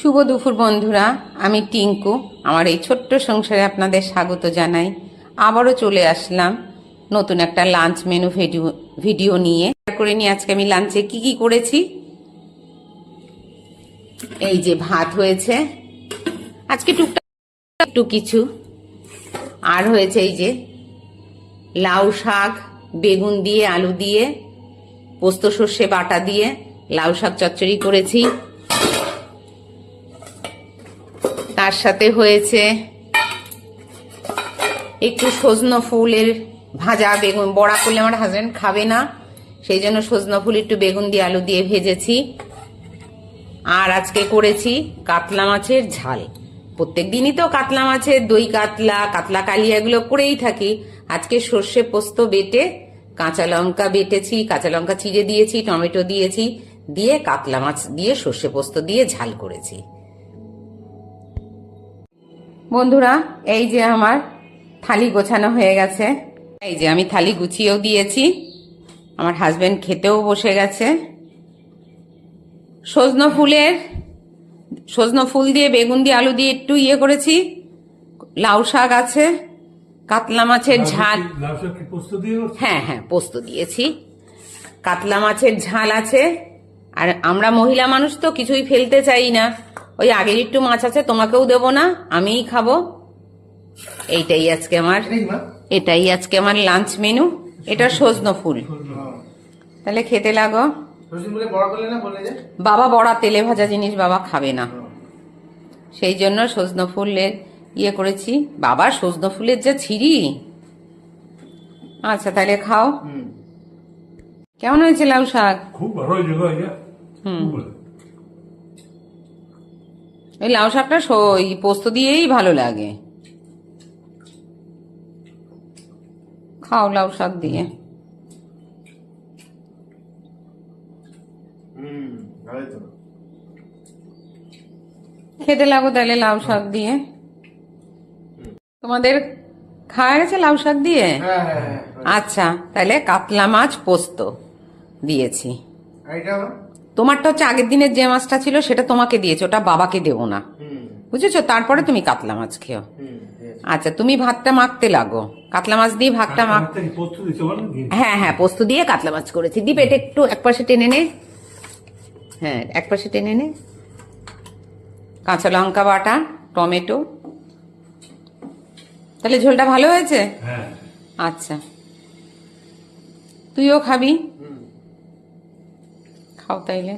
শুভ দুপুর বন্ধুরা, আমি টিঙ্কু। আমার এই ছোট্ট সংসারে আপনাদের স্বাগত জানাই। আবারও চলে আসলাম নতুন একটা লাঞ্চ মেনু ভিডিও নিয়ে। করে নিয়ে আজকে আমি লাঞ্চে কি কি করেছি। এই যে ভাত হয়েছে আজকে টুকটাক একটু কিছু, আর হয়েছে এই যে লাউ শাক বেগুন দিয়ে আলু দিয়ে পোস্ত সর্ষে বাটা দিয়ে লাউ শাক চচ্চড়ি করেছি। তার সাথে হয়েছে একটু সজনে ফুলের ভাজা, বেগুন বড়া করলে আমার হাজবেন্ড খাবে না, সেই জন্য সজনে ফুল একটু বেগুন দিয়ে আলু দিয়ে ভেজেছি। আর আজকে করেছি কাতলা মাছের ঝাল। প্রত্যেক দিনই তো কাতলা মাছের দই কাতলা, কাতলা কালিয়া এগুলো করেই থাকি। আজকে সর্ষে পোস্ত বেটে কাঁচা লঙ্কা বেটেছি, কাঁচা লঙ্কা চিড়ে দিয়েছি, টমেটো দিয়েছি, দিয়ে কাতলা মাছ দিয়ে সর্ষে পোস্ত দিয়ে ঝাল করেছি। বন্ধুরা, এই যে আমার থালি গোছানো হয়ে গেছে। এই যে আমি থালি গুছিয়েও দিয়েছি, আমার হাজবেন্ড খেতেও বসে গেছে। সজনে ফুল দিয়ে বেগুন দিয়ে আলু দিয়ে একটু করেছি। লাউ শাক আছে, কাতলা মাছের ঝাল। হ্যাঁ হ্যাঁ, পোস্ত দিয়েছি। কাতলা মাছের ঝাল আছে। আর আমরা মহিলা মানুষ তো কিছুই ফেলতে চাই না, ওই আগের একটু মাছ আছে, তোমাকেও দেবো না, আমিই খাবো। এটাই আজকে আমার লাঞ্চ মেনু। এটা সজনে ফুল। তাহলে খেতে লাগো। বাবা বড়া তেলে ভাজা জিনিস বাবা খাবে না, সেই জন্য সজনে ফুলের করেছি। বাবা সজনে ফুলের যা ছিঁড়ি। আচ্ছা তাহলে খাও। কেমন হয়েছে লাউ শাক? খুব ভালো হয়েছে। ওই লাউ শাকটা পোস্ত দিয়েই ভালো লাগে। খাও লাউ শাক দিয়ে। খেতে লাগো তাহলে লাউ শাক দিয়ে। তোমাদের খাওয়া গেছে লাউ শাক দিয়ে? আচ্ছা, তাহলে কাতলা মাছ পোস্ত দিয়েছি। তোমারটা হচ্ছে আগের দিনের যে মাছটা ছিল সেটা তোমাকে দিয়েছে, ওটা বাবাকে দেবো না, বুঝেছো? তারপরে তুমি কাতলা মাছ খেও। আচ্ছা, তুমি ভাতটা মাখতে লাগো। কাতলা মাছ দিয়ে ভাতটা হ্যাঁ হ্যাঁ, পোস্ত দিয়ে কাতলা মাছ করেছি। দীপ এটা একটু একপাশে টেনে নে। হ্যাঁ, একপাশে টেনে নে। কাঁচা লঙ্কা বাটা, টমেটো। তাহলে ঝোলটা ভালো হয়েছে? আচ্ছা, তুইও খাবি? খাও তাইলে।